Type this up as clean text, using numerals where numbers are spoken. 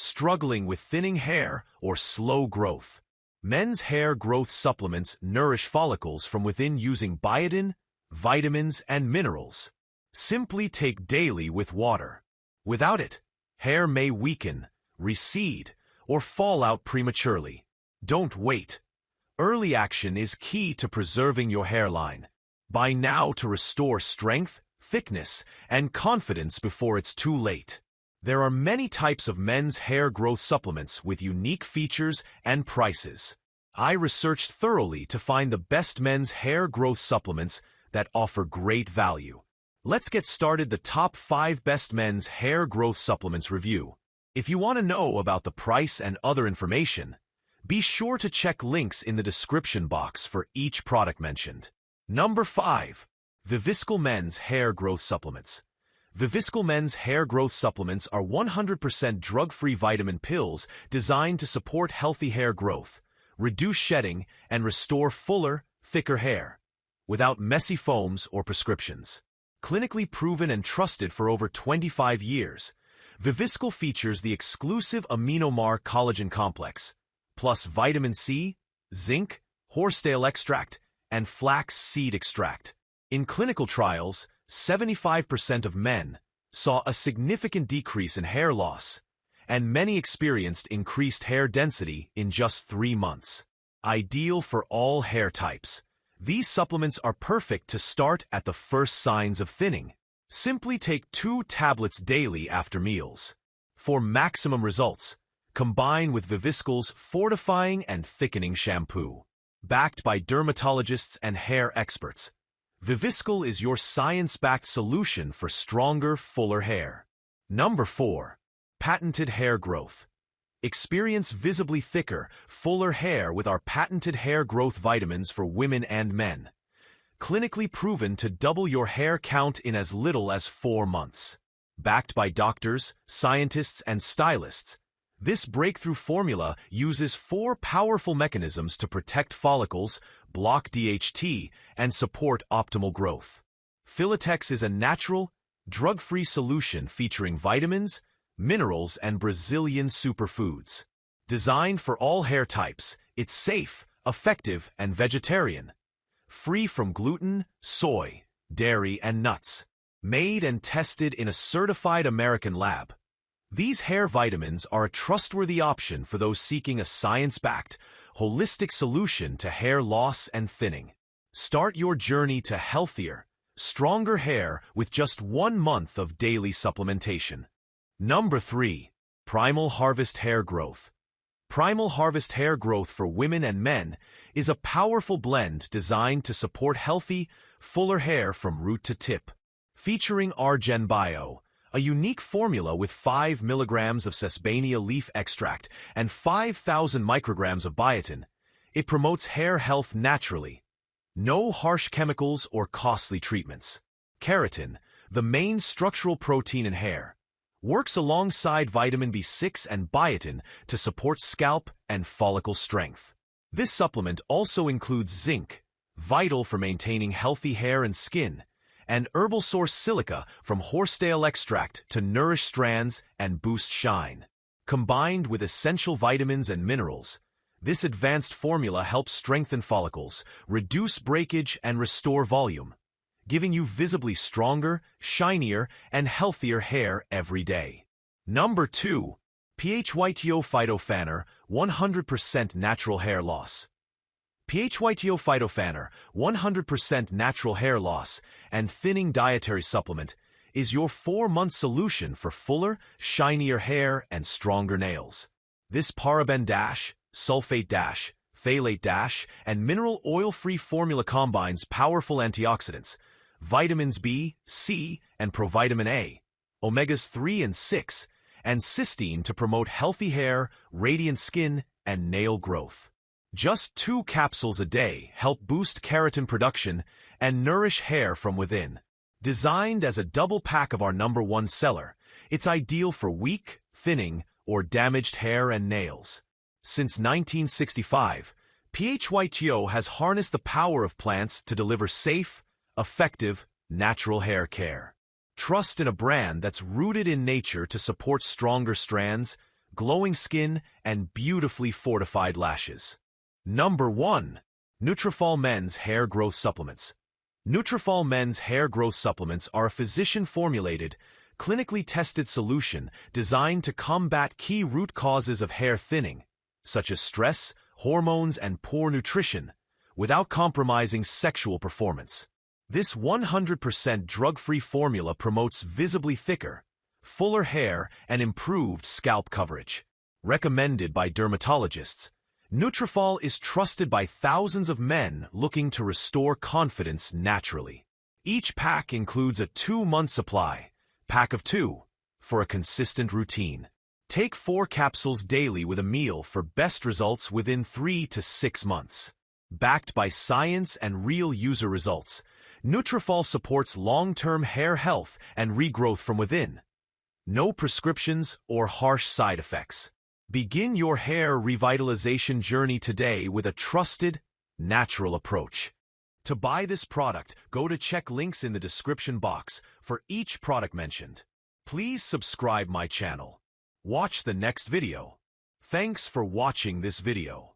struggling with thinning hair or slow growth. Men's hair growth supplements nourish follicles from within using biotin, vitamins, and minerals. Simply take daily with water. Without it, hair may weaken, recede, or fall out prematurely. Don't wait. Early action is key to preserving your hairline. Buy now to restore strength, thickness, and confidence before it's too late. There are many types of men's hair growth supplements with unique features and prices. I researched thoroughly to find the best men's hair growth supplements that offer great value. Let's get started. The top 5 best men's hair growth supplements review. If you want to know about the price and other information, be sure to check links in the description box for each product mentioned. Number 5. Viviscal Men's Hair Growth Supplements. Viviscal Men's Hair Growth Supplements are 100% drug-free vitamin pills designed to support healthy hair growth, reduce shedding, and restore fuller, thicker hair, without messy foams or prescriptions. Clinically proven and trusted for over 25 years, Viviscal features the exclusive Aminomar collagen complex, plus vitamin C, zinc, horsetail extract, and flax seed extract. In clinical trials, 75% of men saw a significant decrease in hair loss, and many experienced increased hair density in just 3 months. Ideal for all hair types, these supplements are perfect to start at the first signs of thinning. Simply take 2 tablets daily after meals. For maximum results, combine with Viviscal's fortifying and thickening shampoo. Backed by dermatologists and hair experts, Viviscal is your science-backed solution for stronger, fuller hair. Number 4. Patented Hair Growth. Experience visibly thicker, fuller hair with our patented hair growth vitamins for women and men. Clinically proven to double your hair count in as little as 4 months. Backed by doctors, scientists, and stylists, this breakthrough formula uses 4 powerful mechanisms to protect follicles, block DHT, and support optimal growth. Filatex is a natural, drug-free solution featuring vitamins, minerals, and Brazilian superfoods. Designed for all hair types, it's safe, effective, and vegetarian. Free from gluten, soy, dairy, and nuts. Made and tested in a certified American lab. These hair vitamins are a trustworthy option for those seeking a science-backed, holistic solution to hair loss and thinning. Start your journey to healthier, stronger hair with just 1 month of daily supplementation. Number 3. Primal Harvest Hair Growth. Primal Harvest Hair Growth for women and men is a powerful blend designed to support healthy, fuller hair from root to tip. Featuring Argen Bio, a unique formula with 5 mg of Sesbania leaf extract and 5,000 micrograms of biotin, it promotes hair health naturally. No harsh chemicals or costly treatments. Keratin, the main structural protein in hair, works alongside vitamin B6 and biotin to support scalp and follicle strength. This supplement also includes zinc, vital for maintaining healthy hair and skin, and herbal source silica from horsetail extract to nourish strands and boost shine. Combined with essential vitamins and minerals, this advanced formula helps strengthen follicles, reduce breakage, and restore volume, giving you visibly stronger, shinier, and healthier hair every day. Number 2. PHYTO Phytofanner 100% Natural Hair Loss. PHYTO Phytofanner 100% Natural Hair Loss and Thinning Dietary Supplement is your 4-month solution for fuller, shinier hair and stronger nails. This paraben-, sulfate-, phthalate- and mineral oil-free formula combines powerful antioxidants, vitamins B, C, and provitamin A, omegas 3 and 6, and cysteine to promote healthy hair, radiant skin, and nail growth. Just 2 capsules a day help boost keratin production and nourish hair from within. Designed as a double pack of our #1 seller, it's ideal for weak, thinning, or damaged hair and nails. Since 1965, PHYTO has harnessed the power of plants to deliver safe, effective, natural hair care. Trust in a brand that's rooted in nature to support stronger strands, glowing skin, and beautifully fortified lashes. Number 1. Nutrafol Men's Hair Growth Supplements. Nutrafol Men's Hair Growth Supplements are a physician-formulated, clinically tested solution designed to combat key root causes of hair thinning, such as stress, hormones, and poor nutrition, without compromising sexual performance. This 100% drug-free formula promotes visibly thicker, fuller hair and improved scalp coverage. Recommended by dermatologists, Nutrafol is trusted by thousands of men looking to restore confidence naturally. Each pack includes a 2-month supply, pack of 2, for a consistent routine. Take 4 capsules daily with a meal for best results within 3 to 6 months. Backed by science and real user results, Nutrafol supports long-term hair health and regrowth from within. No prescriptions or harsh side effects. Begin your hair revitalization journey today with a trusted, natural approach. To buy this product, go to check links in the description box for each product mentioned. Please subscribe my channel. Watch the next video. Thanks for watching this video.